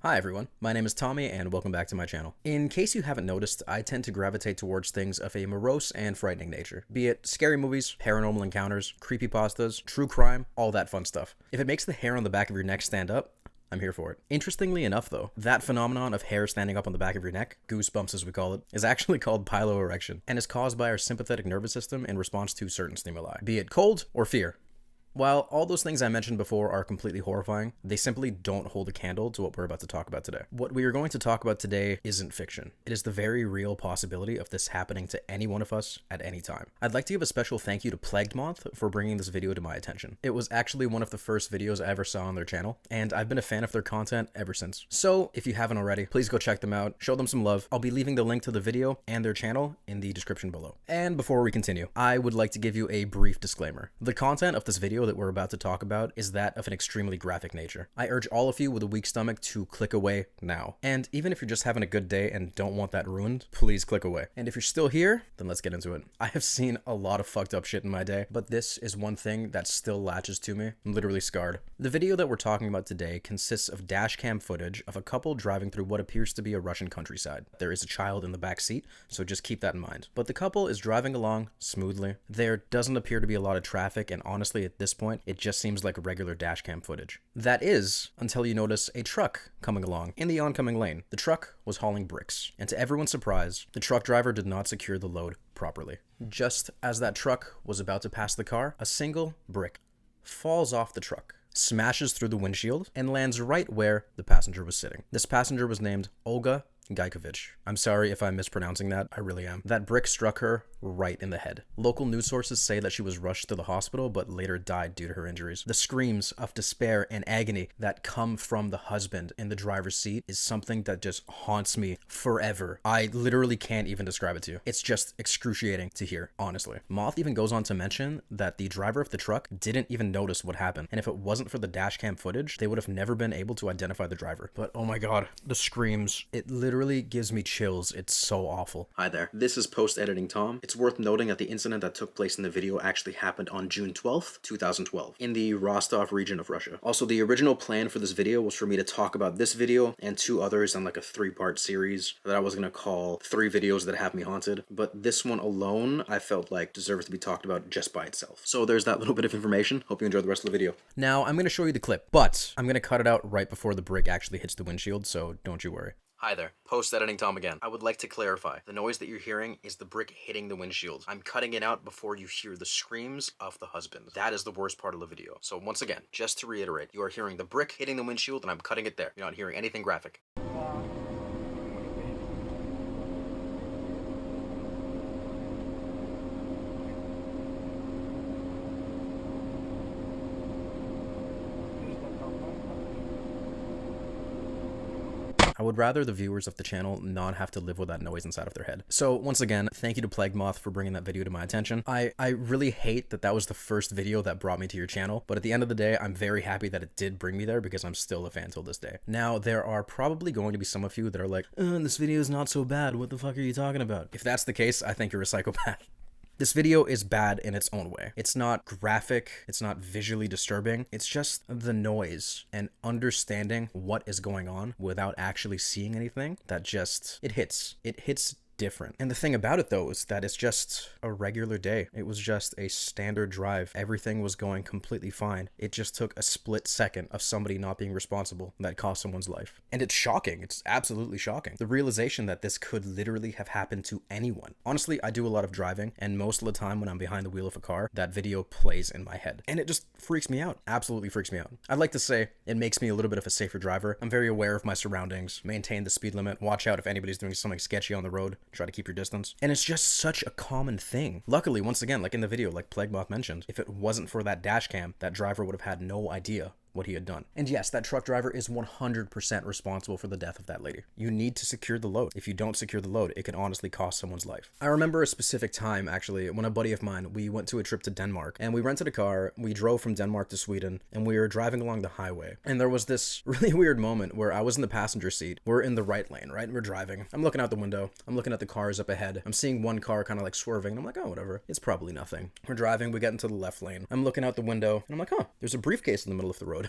Hi everyone, my name is Tommy and welcome back to my channel. In case you haven't noticed, I tend to gravitate towards things of a morose and frightening nature, be it scary movies, paranormal encounters, creepypastas, true crime, all that fun stuff. If it makes the hair on the back of your neck stand up, I'm here for it. Interestingly enough though, that phenomenon of hair standing up on the back of your neck, goosebumps as we call it, is actually called piloerection and is caused by our sympathetic nervous system in response to certain stimuli, be it cold or fear. While all those things I mentioned before are completely horrifying, they simply don't hold a candle to what we're about to talk about today. What we are going to talk about today isn't fiction. It is the very real possibility of this happening to any one of us at any time. I'd like to give a special thank you to Plagued Moth for bringing this video to my attention. It was actually one of the first videos I ever saw on their channel, and I've been a fan of their content ever since. So if you haven't already, please go check them out, show them some love. I'll be leaving the link to the video and their channel in the description below. And before we continue, I would like to give you a brief disclaimer. The content of this video that we're about to talk about is that of an extremely graphic nature. I urge all of you with a weak stomach to click away now. And even if you're just having a good day and don't want that ruined, please click away. And if you're still here, then let's get into it. I have seen a lot of fucked up shit in my day, but this is one thing that still latches to me. I'm literally scarred. The video that we're talking about today consists of dash cam footage of a couple driving through what appears to be a Russian countryside. There is a child in the back seat, so just keep that in mind. But the couple is driving along smoothly. There doesn't appear to be a lot of traffic, and honestly at this point, it just seems like regular dashcam footage. That is, until you notice a truck coming along in the oncoming lane. The truck was hauling bricks, and to everyone's surprise, the truck driver did not secure the load properly. Just as that truck was about to pass the car, a single brick falls off the truck, smashes through the windshield, and lands right where the passenger was sitting. This passenger was named Olga Gaikovich. I'm sorry if I'm mispronouncing that, I really am. That brick struck her right in the head. Local news sources say that she was rushed to the hospital but later died due to her injuries. The screams of despair and agony that come from the husband in the driver's seat is something that just haunts me forever. I literally can't even describe it to you. It's just excruciating to hear, honestly. Moth even goes on to mention that the driver of the truck didn't even notice what happened, and if it wasn't for the dashcam footage, they would have never been able to identify the driver. But oh my god, the screams. It literally gives me chills. It's so awful. Hi there, this is post-editing Tom. It's worth noting that the incident that took place in the video actually happened on June 12th, 2012, in the Rostov region of Russia. Also, the original plan for this video was for me to talk about this video and two others on like a three-part series that I was gonna call 3 videos that have me haunted, but this one alone I felt like deserves to be talked about just by itself. So there's that little bit of information. Hope you enjoyed the rest of the video. Now, I'm gonna show you the clip, but I'm gonna cut it out right before the brick actually hits the windshield, so don't you worry. Hi there, post-editing Tom again. I would like to clarify, the noise that you're hearing is the brick hitting the windshield. I'm cutting it out before you hear the screams of the husband. That is the worst part of the video. So once again, just to reiterate, you are hearing the brick hitting the windshield and I'm cutting it there. You're not hearing anything graphic. I would rather the viewers of the channel not have to live with that noise inside of their head. So once again, thank you to Plague Moth for bringing that video to my attention. I really hate that that was the first video that brought me to your channel, but at the end of the day, I'm very happy that it did bring me there because I'm still a fan till this day. Now, there are probably going to be some of you that are like, this video is not so bad. What the fuck are you talking about? If that's the case, I think you're a psychopath. This video is bad in its own way. It's not graphic, it's not visually disturbing, it's just the noise and understanding what is going on without actually seeing anything that just, it hits different. And the thing about it though is that it's just a regular day. It was just a standard drive. Everything was going completely fine. It just took a split second of somebody not being responsible that cost someone's life. And it's shocking. It's absolutely shocking. The realization that this could literally have happened to anyone. Honestly, I do a lot of driving, and most of the time when I'm behind the wheel of a car, that video plays in my head. And it just freaks me out. Absolutely freaks me out. I'd like to say it makes me a little bit of a safer driver. I'm very aware of my surroundings, maintain the speed limit, watch out if anybody's doing something sketchy on the road. Try to keep your distance. And it's just such a common thing. Luckily, once again, like in the video, like Plague Moth mentioned, if it wasn't for that dash cam, that driver would have had no idea what he had done. And yes, that truck driver is 100% responsible for the death of that lady. You need to secure the load. If you don't secure the load, it can honestly cost someone's life. I remember a specific time, actually, when a buddy of mine, we went to a trip to Denmark, and we rented a car, we drove from Denmark to Sweden, and we were driving along the highway. And there was this really weird moment where I was in the passenger seat. We're in the right lane, right? And we're driving. I'm looking out the window. I'm looking at the cars up ahead. I'm seeing one car kind of like swerving, and I'm like, oh, whatever. It's probably nothing. We're driving, we get into the left lane. I'm looking out the window, and I'm like, huh, there's a briefcase in the middle of the road.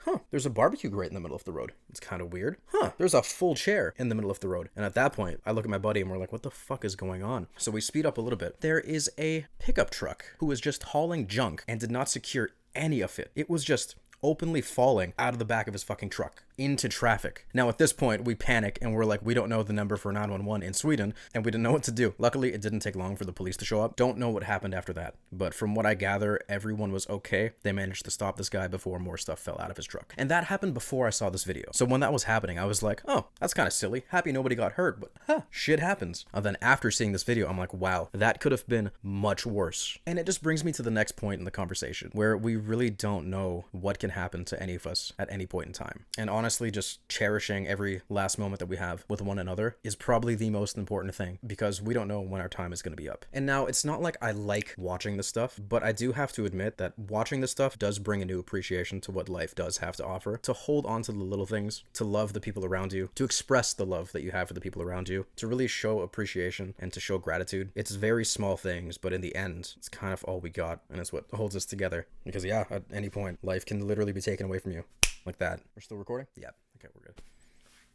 huh, there's a barbecue grate in the middle of the road. It's kind of weird. Huh, there's a full chair in the middle of the road. And at that point, I look at my buddy and we're like, what the fuck is going on? So we speed up a little bit. There is a pickup truck who was just hauling junk and did not secure any of it. It was just openly falling out of the back of his fucking truck into traffic. Now at this point we panic and we're like, we don't know the number for 911 in Sweden, and we didn't know what to do. Luckily it didn't take long for the police to show up. Don't know what happened after that, but from what I gather, everyone was okay. They managed to stop this guy before more stuff fell out of his truck, and that happened before I saw this video. So when that was happening, I was like, oh, that's kind of silly. Happy nobody got hurt, but shit happens. And then after seeing this video, I'm like, wow, that could have been much worse. And it just brings me to the next point in the conversation, where we really don't know what can happen to any of us at any point in time. And honestly, just cherishing every last moment that we have with one another is probably the most important thing, because we don't know when our time is going to be up. And now it's not like I like watching this stuff, but I do have to admit that watching this stuff does bring a new appreciation to what life does have to offer, to hold on to the little things, to love the people around you, to express the love that you have for the people around you, to really show appreciation and to show gratitude. It's very small things, but in the end, it's kind of all we got, and it's what holds us together. Because yeah, at any point, life can literally be taken away from you. Like that. We're still recording? Yeah. Okay, we're good.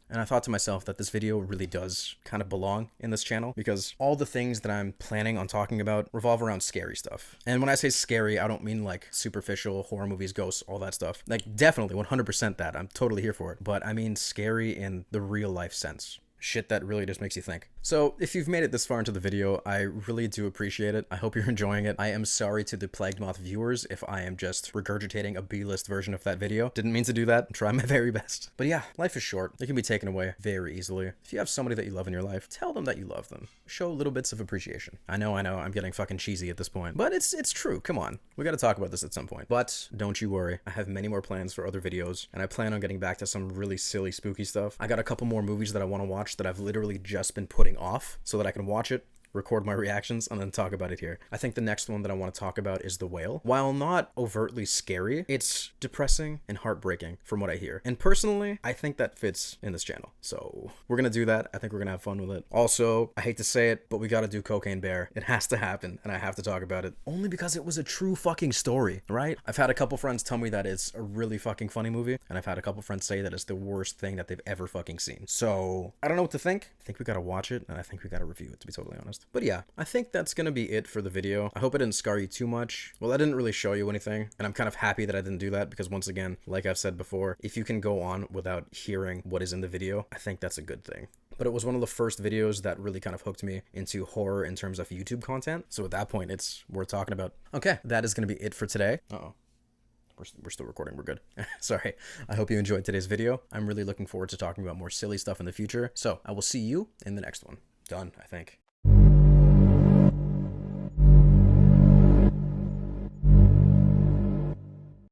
And I thought to myself that this video really does kind of belong in this channel, because all the things that I'm planning on talking about revolve around scary stuff. And when I say scary, I don't mean like superficial horror movies, ghosts, all that stuff. Like definitely 100% that. I'm totally here for it. But I mean scary in the real life sense. Shit that really just makes you think. So if you've made it this far into the video, I really do appreciate it. I hope you're enjoying it. I am sorry to the Plagued Moth viewers if I am just regurgitating a B-list version of that video. Didn't mean to do that. I'm trying my very best. But yeah, life is short. It can be taken away very easily. If you have somebody that you love in your life, tell them that you love them. Show little bits of appreciation. I know, I'm getting fucking cheesy at this point, but it's true. Come on. We gotta talk about this at some point. But don't you worry. I have many more plans for other videos, and I plan on getting back to some really silly, spooky stuff. I got a couple more movies that I want to watch that I've literally just been putting off so that I can watch it, record my reactions, and then talk about it here. I think the next one that I want to talk about is The Whale. While not overtly scary, it's depressing and heartbreaking from what I hear. And personally, I think that fits in this channel. So we're gonna do that. I think we're gonna have fun with it. Also, I hate to say it, but we gotta do Cocaine Bear. It has to happen, and I have to talk about it. Only because it was a true fucking story, right? I've had a couple friends tell me that it's a really fucking funny movie, and I've had a couple friends say that it's the worst thing that they've ever fucking seen. So I don't know what to think. I think we gotta watch it, and I think we gotta review it, to be totally honest. But yeah, I think that's gonna be it for the video. I hope it didn't scar you too much. Well, I didn't really show you anything, and I'm kind of happy that I didn't do that, because once again, like I've said before, if you can go on without hearing what is in the video, I think that's a good thing. But it was one of the first videos that really kind of hooked me into horror in terms of YouTube content. So at that point, it's worth talking about. Okay, that is gonna be it for today. Uh-oh. We're still recording. We're good. Sorry. I hope you enjoyed today's video. I'm really looking forward to talking about more silly stuff in the future. So I will see you in the next one. Done, I think.